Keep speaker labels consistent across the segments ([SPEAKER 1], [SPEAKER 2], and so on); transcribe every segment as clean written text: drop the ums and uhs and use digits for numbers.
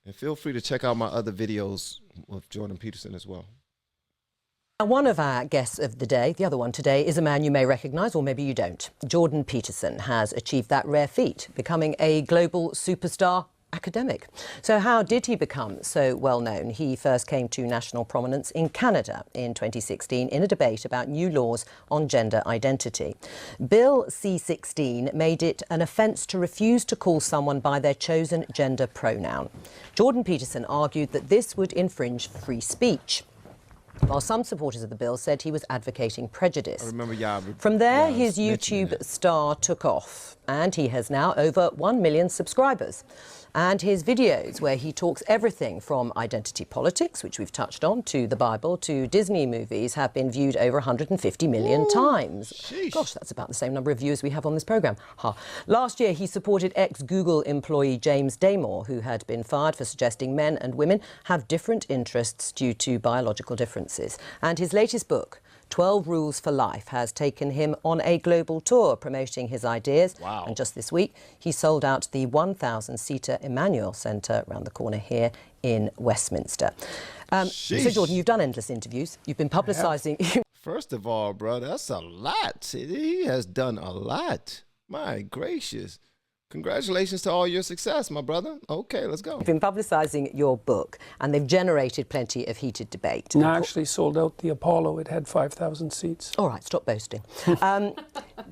[SPEAKER 1] And feel free to check out my other videos with Jordan Peterson as well.
[SPEAKER 2] One of our guests of the day, the other one today, is a man you may recognise, or maybe you don't. Jordan Peterson has achieved that rare feat, becoming a global superstar academic. So how did he become so well known? He first came to national prominence in Canada in 2016 in a debate about new laws on gender identity. Bill C-16 made it an offence to refuse to call someone by their chosen gender pronoun. Jordan Peterson argued that this would infringe free speech, while some supporters of the bill said he was advocating prejudice.
[SPEAKER 1] I remember
[SPEAKER 2] From there, his YouTube star took off, and he has now over 1 million subscribers. And his videos, where he talks everything from identity politics, which we've touched on, to the Bible, to Disney movies, have been viewed over 150 million times.
[SPEAKER 1] Sheesh.
[SPEAKER 2] Gosh, that's about the same number of viewers we have on this programme. Last year, he supported ex-Google employee James Damore, who had been fired for suggesting men and women have different interests due to biological differences. And his latest book, 12 Rules for Life, has taken him on a global tour promoting his ideas.
[SPEAKER 1] Wow.
[SPEAKER 2] And just this week, he sold out the 1,000-seater Emmanuel Centre around the corner here in Westminster. So, Jordan, you've done endless interviews. You've been publicising...
[SPEAKER 1] First of all, bro, that's a lot. He has done a lot. My gracious. Congratulations to all your success, my brother. Okay, let's go.
[SPEAKER 2] You've been publicising your book, and they've generated plenty of heated debate.
[SPEAKER 3] No, I actually sold out the Apollo. It had 5,000 seats.
[SPEAKER 2] All right, stop boasting.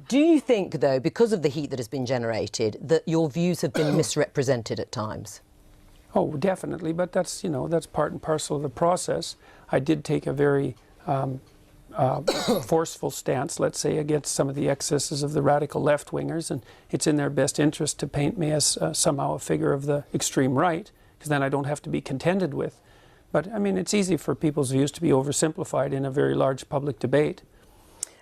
[SPEAKER 2] Do you think, though, because of the heat that has been generated, that your views have been misrepresented at times?
[SPEAKER 3] Oh, definitely, but that's, you know, that's part and parcel of the process. I did take a very forceful stance, let's say, against some of the excesses of the radical left-wingers, and it's in their best interest to paint me as somehow a figure of the extreme right, because then I don't have to be contended with. But, I mean, it's easy for people's views to be oversimplified in a very large public debate.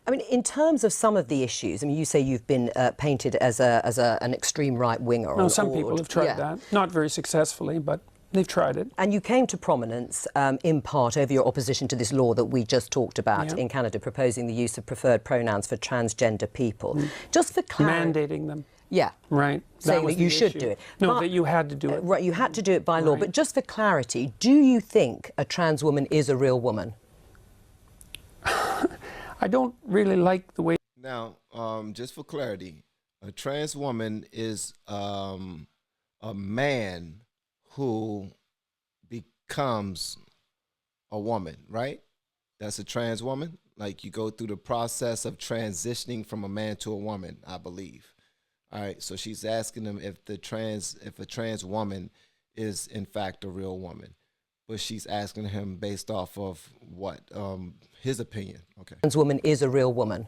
[SPEAKER 2] I mean, in terms of some of the issues, I mean, you say you've been painted as an extreme right-winger.
[SPEAKER 3] No, some people have tried that. Not very successfully, but they've tried it.
[SPEAKER 2] And you came to prominence in part over your opposition to this law that we just talked about in Canada, proposing the use of preferred pronouns for transgender people. Just for clarity...
[SPEAKER 3] Mandating them.
[SPEAKER 2] Yeah.
[SPEAKER 3] Right.
[SPEAKER 2] Saying that you should do it.
[SPEAKER 3] No, that you had to do it.
[SPEAKER 2] Right, you had to do it by law. But just for clarity, do you think a trans woman is a real woman?
[SPEAKER 3] I don't really like the way...
[SPEAKER 1] Now, just for clarity, a trans woman is a man who becomes a woman, right? That's a trans woman. Like, you go through the process of transitioning from a man to a woman, I believe. All right, so she's asking him if a trans woman is in fact a real woman, but she's asking him based off of what, his opinion. Okay.
[SPEAKER 2] Trans woman is a real woman.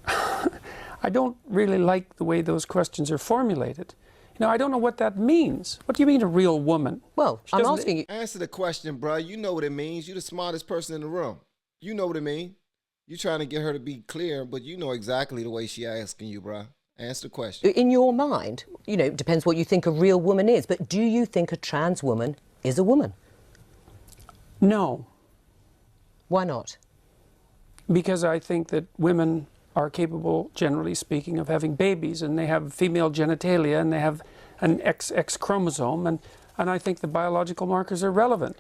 [SPEAKER 3] I don't really like the way those questions are formulated. You know, I don't know what that means. What do you mean, a real woman?
[SPEAKER 2] Well, I'm asking you...
[SPEAKER 1] Answer the question, bro. You know what it means. You're the smartest person in the room. You know what it means. You're trying to get her to be clear, but you know exactly the way she asking you, bro. Answer the question.
[SPEAKER 2] In your mind, you know, it depends what you think a real woman is, but do you think a trans woman is a woman?
[SPEAKER 3] No.
[SPEAKER 2] Why not?
[SPEAKER 3] Because I think that women are capable, generally speaking, of having babies, and they have female genitalia, and they have an XX chromosome, and I think the biological markers are relevant.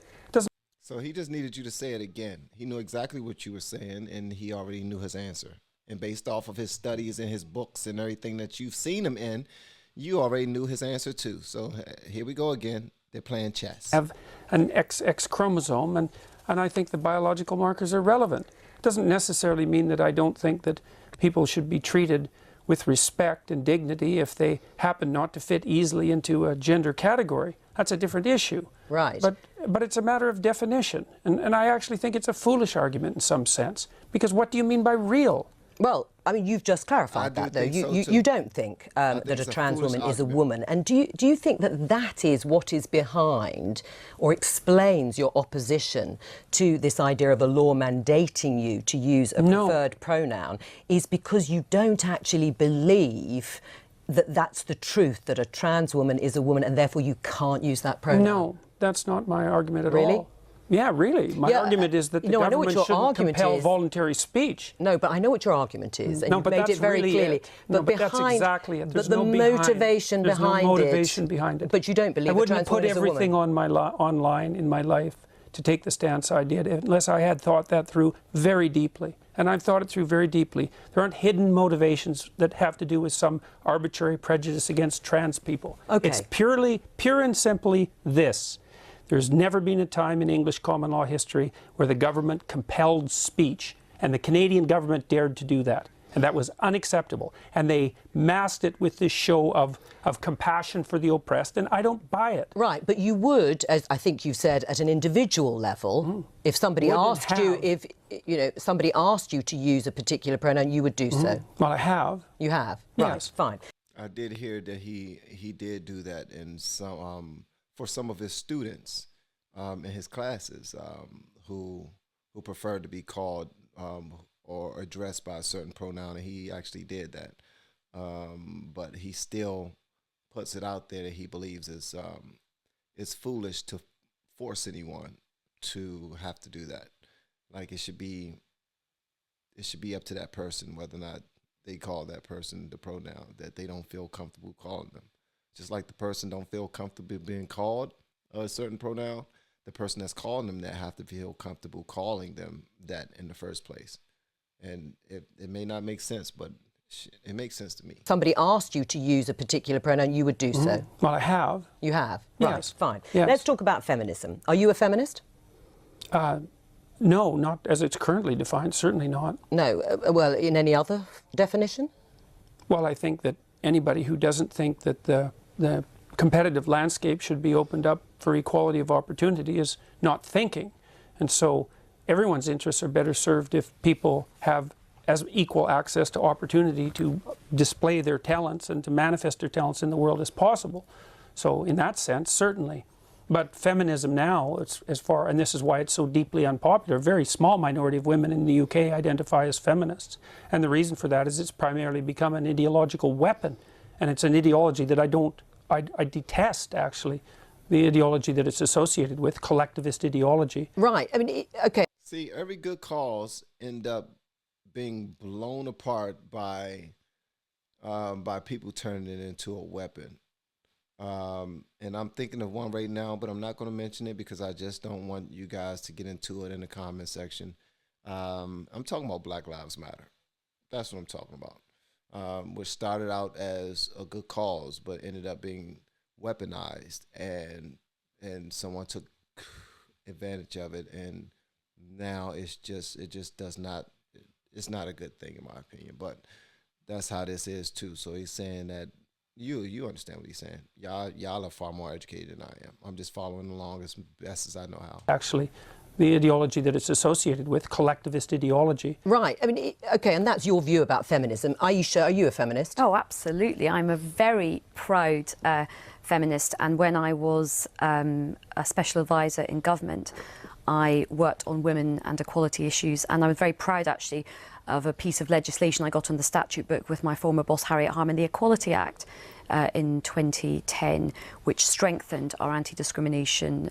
[SPEAKER 1] So he just needed you to say it again. He knew exactly what you were saying, and he already knew his answer. And based off of his studies and his books and everything that you've seen him in, you already knew his answer too. So here we go again. They're playing chess.
[SPEAKER 3] Have an XX chromosome, and I think the biological markers are relevant. It doesn't necessarily mean that I don't think that people should be treated with respect and dignity if they happen not to fit easily into a gender category. That's a different issue.
[SPEAKER 2] Right.
[SPEAKER 3] But it's a matter of definition. And I actually think it's a foolish argument in some sense. Because what do you mean by real?
[SPEAKER 2] Well, I mean, you've just clarified that, though. You don't think that a trans woman is a woman. And do you think that that is what is behind or explains your opposition to this idea of a law mandating you to use a preferred pronoun, is because you don't actually believe that that's the truth, that a trans woman is a woman, and therefore you can't use that pronoun?
[SPEAKER 3] No, that's not my argument at all.
[SPEAKER 2] Really?
[SPEAKER 3] Yeah, really. My argument is that the government shouldn't compel voluntary speech.
[SPEAKER 2] No, but I know what your argument is, and
[SPEAKER 3] no,
[SPEAKER 2] you've
[SPEAKER 3] but
[SPEAKER 2] made
[SPEAKER 3] that's
[SPEAKER 2] it very
[SPEAKER 3] really
[SPEAKER 2] clearly.
[SPEAKER 3] it. No, but that's exactly it. There's no
[SPEAKER 2] motivation
[SPEAKER 3] There's
[SPEAKER 2] behind
[SPEAKER 3] no motivation behind it.
[SPEAKER 2] But you don't believe
[SPEAKER 3] I wouldn't have put
[SPEAKER 2] is a woman.
[SPEAKER 3] everything on my online in my life to take the stance I did unless I had thought that through very deeply. And I've thought it through very deeply. There aren't hidden motivations that have to do with some arbitrary prejudice against trans people.
[SPEAKER 2] Okay.
[SPEAKER 3] It's pure and simply this. There's never been a time in English common law history where the government compelled speech, and the Canadian government dared to do that. And that was unacceptable. And they masked it with this show of compassion for the oppressed, and I don't buy it.
[SPEAKER 2] Right, but you would, as I think you said, at an individual level, if somebody asked you, somebody asked you to use a particular pronoun, you would do so.
[SPEAKER 3] Well, I have.
[SPEAKER 2] You have?
[SPEAKER 3] Yes.
[SPEAKER 2] Right, fine.
[SPEAKER 1] I did hear that he did do that in some for some of his students in his classes who preferred to be called or addressed by a certain pronoun, and he actually did that. But he still puts it out there that he believes it's foolish to force anyone to have to do that. Like it should be up to that person whether or not they call that person the pronoun that they don't feel comfortable calling them. Just like the person don't feel comfortable being called a certain pronoun, the person that's calling them that have to feel comfortable calling them that in the first place. And it may not make sense, but it makes sense to me.
[SPEAKER 2] Somebody asked you to use a particular pronoun, you would do so.
[SPEAKER 3] Well, I have.
[SPEAKER 2] You have?
[SPEAKER 3] Yes.
[SPEAKER 2] Right, fine.
[SPEAKER 3] Yes.
[SPEAKER 2] Let's talk about feminism. Are you a feminist?
[SPEAKER 3] No, not as it's currently defined, certainly not.
[SPEAKER 2] No, well, in any other definition?
[SPEAKER 3] Well, I think that anybody who doesn't think that the competitive landscape should be opened up for equality of opportunity is not thinking. And so everyone's interests are better served if people have as equal access to opportunity to display their talents and to manifest their talents in the world as possible. So in that sense, certainly. But feminism now, and this is why it's so deeply unpopular, a very small minority of women in the UK identify as feminists. And the reason for that is it's primarily become an ideological weapon. And it's an ideology that I detest, actually, the ideology that it's associated with, collectivist ideology.
[SPEAKER 2] Right, I mean, okay.
[SPEAKER 1] See, every good cause end up being blown apart by people turning it into a weapon. And I'm thinking of one right now, but I'm not going to mention it because I just don't want you guys to get into it in the comment section. I'm talking about Black Lives Matter. That's what I'm talking about. Which started out as a good cause, but ended up being weaponized, and someone took advantage of it, and now it's not a good thing in my opinion. But that's how this is too. So he's saying that you understand what he's saying. Y'all are far more educated than I am. I'm just following along as best as I know how.
[SPEAKER 3] Actually, the ideology that it's associated with, collectivist ideology.
[SPEAKER 2] Right. I mean, okay, and that's your view about feminism. Aisha, are you a feminist?
[SPEAKER 4] Oh, absolutely. I'm a very proud feminist, and when I was a special advisor in government, I worked on women and equality issues, and I was very proud, actually, of a piece of legislation I got on the statute book with my former boss, Harriet Harman, the Equality Act in 2010, which strengthened our anti-discrimination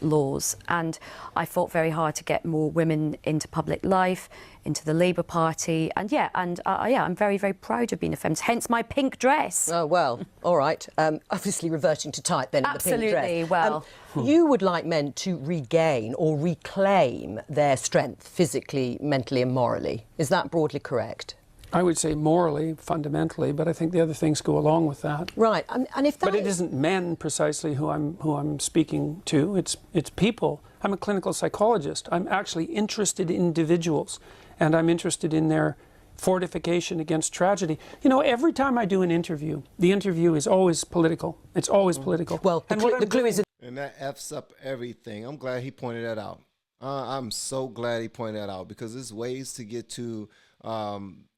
[SPEAKER 4] laws. And I fought very hard to get more women into public life, into the Labour Party. And I'm very, very proud of being a feminist, hence my pink dress.
[SPEAKER 2] Oh, well, all right. Obviously reverting to type then in the pink dress.
[SPEAKER 4] Absolutely, well.
[SPEAKER 2] You would like men to regain or reclaim their strength physically, mentally and morally. Is that broadly correct?
[SPEAKER 3] I would say morally, fundamentally, but I think the other things go along with that.
[SPEAKER 2] Right, and if that
[SPEAKER 3] But it isn't men precisely who I'm speaking to. It's people. I'm a clinical psychologist. I'm actually interested in individuals, and I'm interested in their fortification against tragedy. You know, every time I do an interview, the interview is always political. It's always political.
[SPEAKER 2] Well, the clue is...
[SPEAKER 1] And that F's up everything. I'm glad he pointed that out. I'm so glad he pointed that out, because there's ways to get to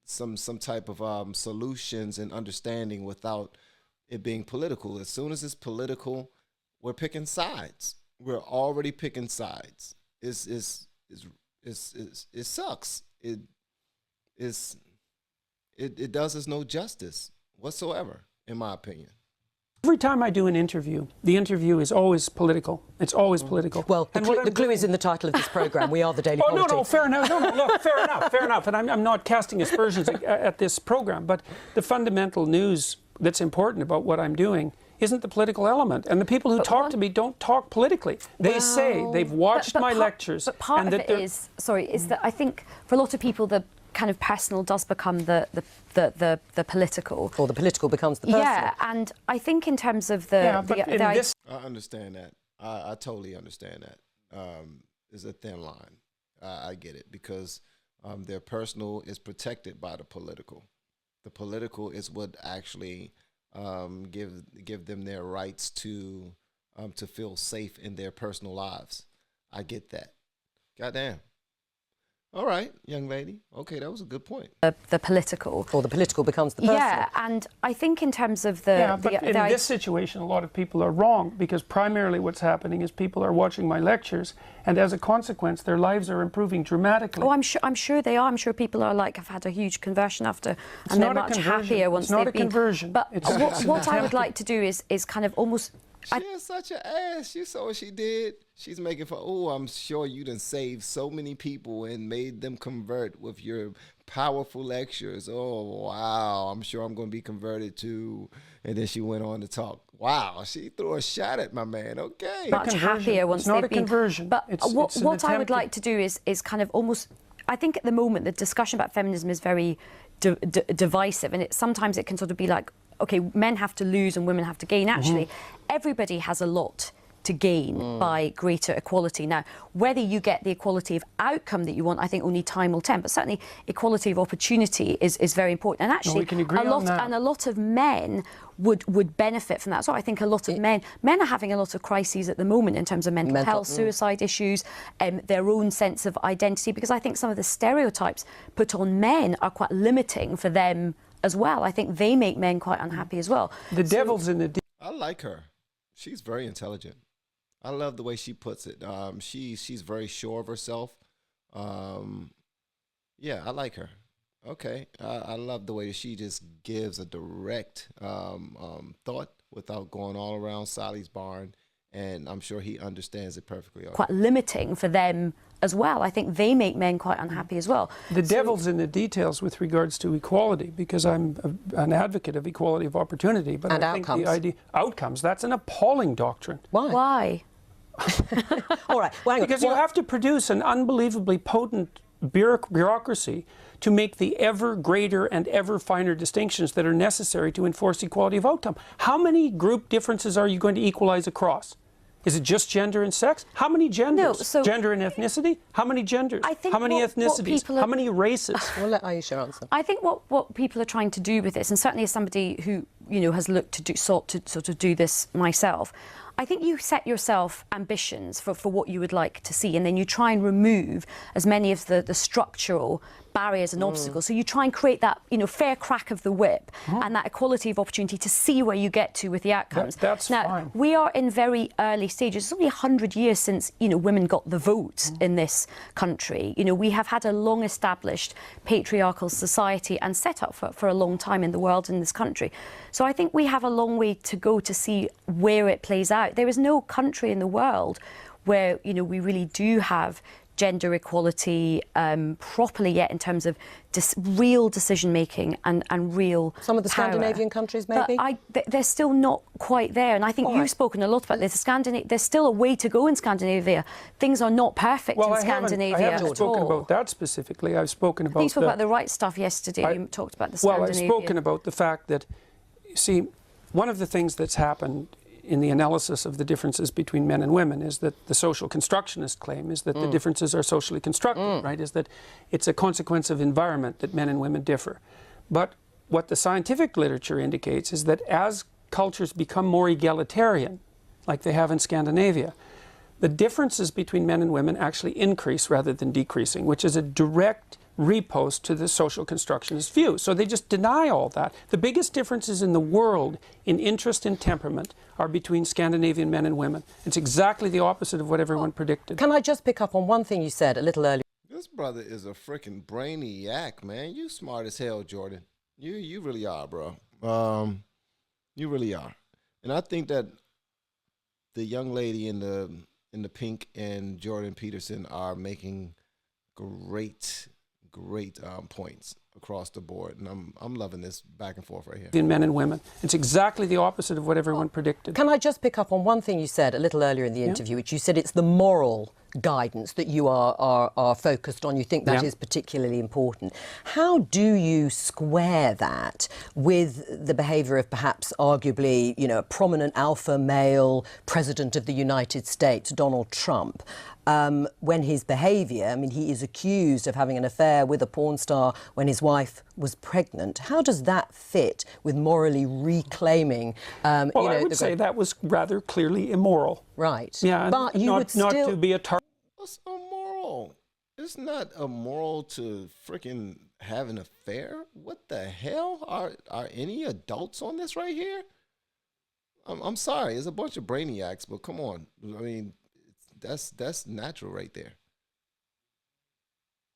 [SPEAKER 1] some type of solutions and understanding without it being political. As soon as it's political, we're picking sides. We're already picking sides. It sucks. It does us no justice whatsoever, in my opinion.
[SPEAKER 3] Every time I do an interview, the interview is always political. It's always political.
[SPEAKER 2] Well, the clue is in the title of this programme. We are the Daily Politics.
[SPEAKER 3] No, fair enough. No, look, fair enough. And I'm not casting aspersions at this programme, but the fundamental news that's important about what I'm doing isn't the political element. And the people who talk to me don't talk politically. They say they've watched my lectures.
[SPEAKER 4] But part of it is that I think for a lot of people the kind of personal does become the political.
[SPEAKER 2] Or the political becomes the personal.
[SPEAKER 4] Yeah, and I think in terms of
[SPEAKER 1] I understand that. I totally understand that. There's a thin line. I get it, because their personal is protected by the political. The political is what actually give them their rights to feel safe in their personal lives. I get that. Goddamn. All right, young lady. Okay, that was a good point.
[SPEAKER 4] The political.
[SPEAKER 2] Or the political becomes the personal.
[SPEAKER 4] Yeah, and I think in terms of the...
[SPEAKER 3] Yeah, but in this situation, a lot of people are wrong, because primarily what's happening is people are watching my lectures, and as a consequence, their lives are improving dramatically.
[SPEAKER 4] Oh, I'm sure they are. I'm sure people are have had a huge conversion after, and they're much happier once they've been...
[SPEAKER 3] It's not a conversion.
[SPEAKER 4] But what I would like to do is kind of almost...
[SPEAKER 1] She is such an ass. You saw what she did. She's making fun. Oh, I'm sure you done saved so many people and made them convert with your powerful lectures. Oh, wow. I'm sure I'm going to be converted too. And then she went on to talk. Wow, she threw a shot at my man. Okay.
[SPEAKER 4] Much happier once they've been...
[SPEAKER 3] It's not a conversion.
[SPEAKER 4] But what I would like to do is kind of almost... I think at the moment the discussion about feminism is very divisive, and sometimes it can sort of be like, okay, men have to lose and women have to gain. Actually, everybody has a lot to gain by greater equality. Now, whether you get the equality of outcome that you want, I think only time will tell. But certainly, equality of opportunity is very important. And actually,
[SPEAKER 3] we can agree on that.
[SPEAKER 4] And a lot of men would benefit from that. So I think a lot of men are having a lot of crises at the moment in terms of mental health, suicide issues, their own sense of identity, because I think some of the stereotypes put on men are quite limiting for them as well. I think they make men quite unhappy as well.
[SPEAKER 3] The devil's in the...
[SPEAKER 1] I like her. She's very intelligent. I love the way she puts it. She's very sure of herself. Yeah, I like her. Okay. I love the way that she just gives a direct thought without going all around Sally's barn. And I'm sure he understands it perfectly.
[SPEAKER 4] Quite limiting for them as well. I think they make men quite unhappy as well.
[SPEAKER 3] The devil's in the details with regards to equality, because I'm an advocate of equality of opportunity. But
[SPEAKER 2] and
[SPEAKER 3] I think
[SPEAKER 2] outcomes.
[SPEAKER 3] the idea... Outcomes, that's an appalling doctrine.
[SPEAKER 4] Why?
[SPEAKER 2] All right. Well,
[SPEAKER 3] because you have to produce an unbelievably potent bureaucracy to make the ever greater and ever finer distinctions that are necessary to enforce equality of outcome. How many group differences are you going to equalize across? Is it just gender and sex? How many genders?
[SPEAKER 4] No, so
[SPEAKER 3] gender and ethnicity? How many genders?
[SPEAKER 4] I think
[SPEAKER 3] how many ethnicities? How many races?
[SPEAKER 2] We'll let Aisha answer.
[SPEAKER 4] I think what people are trying to do with this, and certainly as somebody who has sought to sort of do this myself, I think you set yourself ambitions for what you would like to see, and then you try and remove as many of the structural barriers and obstacles. So you try and create that fair crack of the whip and that equality of opportunity to see where you get to with the outcomes.
[SPEAKER 3] That's
[SPEAKER 4] now,
[SPEAKER 3] fine.
[SPEAKER 4] We are in very early stages. It's only 100 years since women got the vote in this country. We have had a long established patriarchal society and set up for a long time in the world, in this country. So I think we have a long way to go to see where it plays out. There is no country in the world where we really do have gender equality properly yet in terms of real decision making and real
[SPEAKER 2] some of the
[SPEAKER 4] power.
[SPEAKER 2] Scandinavian countries maybe,
[SPEAKER 4] but they're still not quite there. And I think you've spoken a lot about this. There's still a way to go in Scandinavia. Things are not perfect in Scandinavia.
[SPEAKER 3] I haven't spoken about that specifically. I've spoken about.
[SPEAKER 4] You spoke about the right stuff yesterday. You talked about the Scandinavian.
[SPEAKER 3] Well, I've spoken about the fact that, see, one of the things that's happened in the analysis of the differences between men and women is that the social constructionist claim is that the differences are socially constructed, right? Is that it's a consequence of environment that men and women differ. But what the scientific literature indicates is that as cultures become more egalitarian, like they have in Scandinavia, the differences between men and women actually increase rather than decreasing, which is a direct repost to the social constructionist view. So they just deny all that. The biggest differences in the world in interest and temperament are between Scandinavian men and women. It's exactly the opposite of what everyone predicted.
[SPEAKER 2] Can I just pick up on one thing you said a little earlier?
[SPEAKER 1] This brother is a freaking brainiac, man. You smart as hell, Jordan. You really are, bro. You really are. And I think that the young lady in the pink and Jordan Peterson are making great points across the board, and I'm loving this back and forth right here.
[SPEAKER 3] In men and women, it's exactly the opposite of what everyone predicted.
[SPEAKER 2] Can I just pick up on one thing you said a little earlier in the interview, which you said it's the moral guidance that you are focused on. You think that is particularly important. How do you square that with the behaviour of perhaps arguably, you know, a prominent alpha male president of the United States, Donald Trump, when his behaviour, I mean, he is accused of having an affair with a porn star when his wife was pregnant. How does that fit with morally reclaiming?
[SPEAKER 3] Well, I would say that was rather clearly immoral.
[SPEAKER 2] Right.
[SPEAKER 3] Yeah,
[SPEAKER 2] but you would still...
[SPEAKER 3] not to be a target.
[SPEAKER 1] What's immoral? It's not immoral to freaking have an affair. What the hell? Are any adults on this right here? I'm sorry, it's a bunch of brainiacs, but come on. I mean, that's natural right there.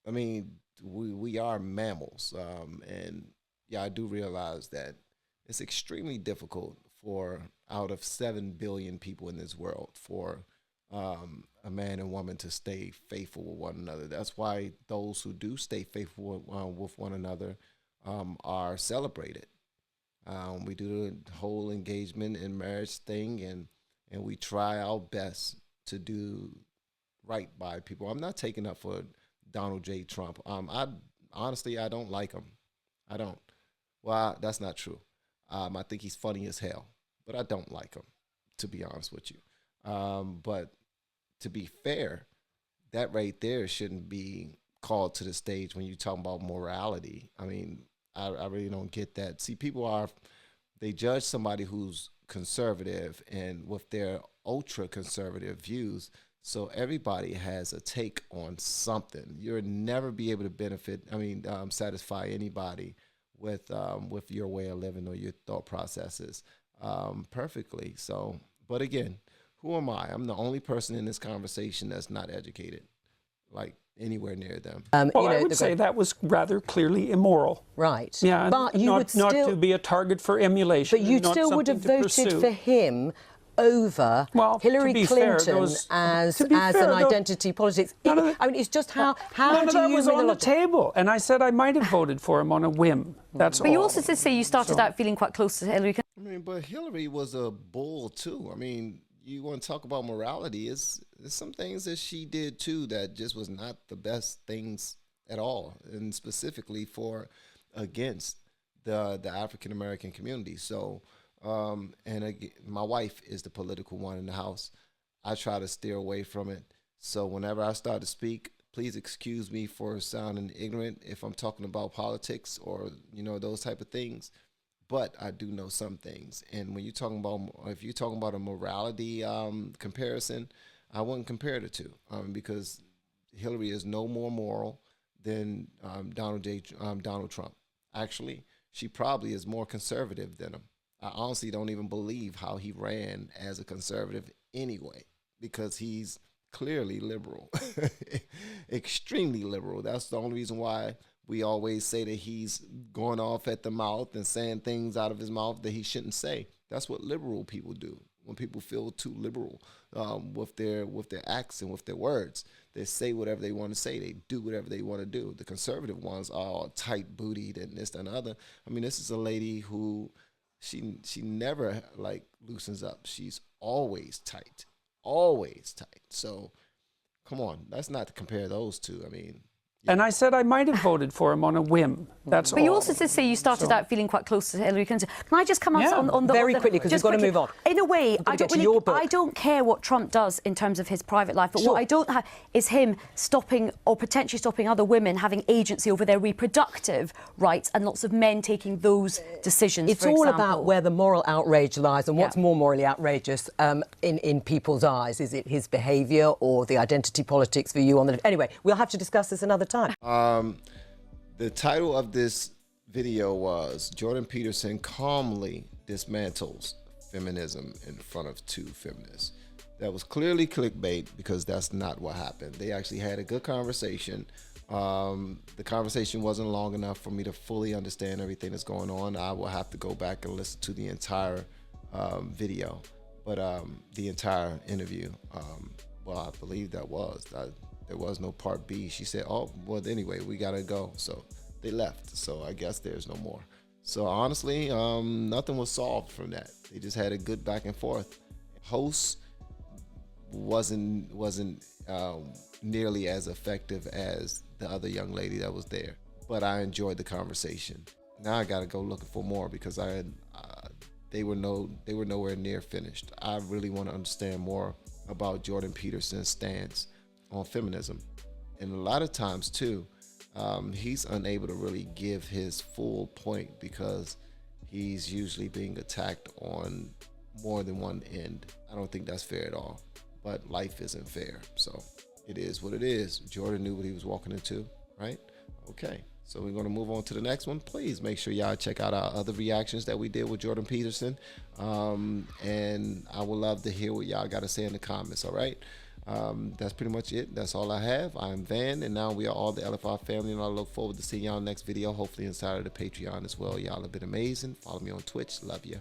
[SPEAKER 1] I mean, we are mammals, and yeah, I do realize that it's extremely difficult for, out of 7 billion people in this world, for a man and woman to stay faithful with one another. That's why those who do stay faithful with one another are celebrated. We do the whole engagement and marriage thing, and we try our best to do right by people. I'm not taking up for Donald J. Trump. I honestly don't like him. I don't. Well, that's not true. I think he's funny as hell, but I don't like him, to be honest with you. But to be fair, that right there shouldn't be called to the stage when you talk about morality. I mean, I really don't get that. See, they judge somebody who's conservative and with their ultra conservative views. So everybody has a take on something. You'll never be able to satisfy anybody with your way of living or your thought processes perfectly. So, but again, who am I? I'm the only person in this conversation that's not educated, like anywhere near them.
[SPEAKER 3] Well, I would say that was rather clearly immoral.
[SPEAKER 2] Right.
[SPEAKER 3] Yeah,
[SPEAKER 2] but you would still,
[SPEAKER 3] not to be a target for emulation.
[SPEAKER 2] But you still would have voted for him over Hillary Clinton as an identity politics. I mean, it's just how
[SPEAKER 3] none
[SPEAKER 2] do
[SPEAKER 3] of that
[SPEAKER 2] you
[SPEAKER 3] was on the table, and I said I might have voted for him on a whim. That's all.
[SPEAKER 4] But you also did say you started out feeling quite close to Hillary Clinton.
[SPEAKER 1] I mean, but Hillary was a bull too. I mean, you want to talk about morality? There's some things that she did too that just was not the best things at all, and specifically against the African American community. So. And again, my wife is the political one in the house. I try to steer away from it. So whenever I start to speak, please excuse me for sounding ignorant if I'm talking about politics or, those type of things. But I do know some things. And when if you're talking about a morality comparison, I wouldn't compare the two because Hillary is no more moral than Donald Trump. Actually, she probably is more conservative than him. I honestly don't even believe how he ran as a conservative anyway, because he's clearly liberal, extremely liberal. That's the only reason why we always say that he's going off at the mouth and saying things out of his mouth that he shouldn't say. That's what liberal people do. When people feel too liberal with their acts and with their words, they say whatever they want to say. They do whatever they want to do. The conservative ones are all tight-bootied and this and the other. I mean, this is a lady who... She never loosens up. She's always tight. So, come on, that's not to compare those two. I mean,
[SPEAKER 3] and I said I might have voted for him on a whim. That's all.
[SPEAKER 4] But you also did say you started out feeling quite close to Hillary Clinton. Can I just come on the
[SPEAKER 2] very quickly, because we've got to move on.
[SPEAKER 4] In a way, I don't care what Trump does in terms of his private life, but what I don't have is him stopping or potentially stopping other women having agency over their reproductive rights, and lots of men taking those decisions.
[SPEAKER 2] It's all about where the moral outrage lies and what's more morally outrageous in people's eyes. Is it his behaviour or the identity politics for you on the... Anyway, we'll have to discuss this another time.
[SPEAKER 1] The title of this video was Jordan Peterson calmly dismantles feminism in front of two feminists. That was clearly clickbait, because that's not what happened. They actually had a good conversation. The conversation wasn't long enough for me to fully understand everything that's going on. I will have to go back and listen to the entire video, but the entire interview. Well, I believe there was no part B. She said, oh, well, anyway, we gotta go. So they left. So I guess there's no more. So honestly, nothing was solved from that. They just had a good back and forth. Host wasn't nearly as effective as the other young lady that was there, but I enjoyed the conversation. Now I gotta go looking for more because they were nowhere near finished. I really want to understand more about Jordan Peterson's stance on feminism, and a lot of times too, he's unable to really give his full point because he's usually being attacked on more than one end. I don't think that's fair at all, but life isn't fair, so it is what it is. Jordan knew what he was walking into, right? Okay, so we're going to move on to the next one. Please make sure y'all check out our other reactions that we did with Jordan Peterson, and I would love to hear what y'all got to say in the comments. All right, that's pretty much it. That's all I have. I'm Van, and now we are all the LFR family, and I look forward to seeing y'all next video, hopefully inside of the Patreon as well. Y'all have been amazing. Follow me on Twitch. Love you.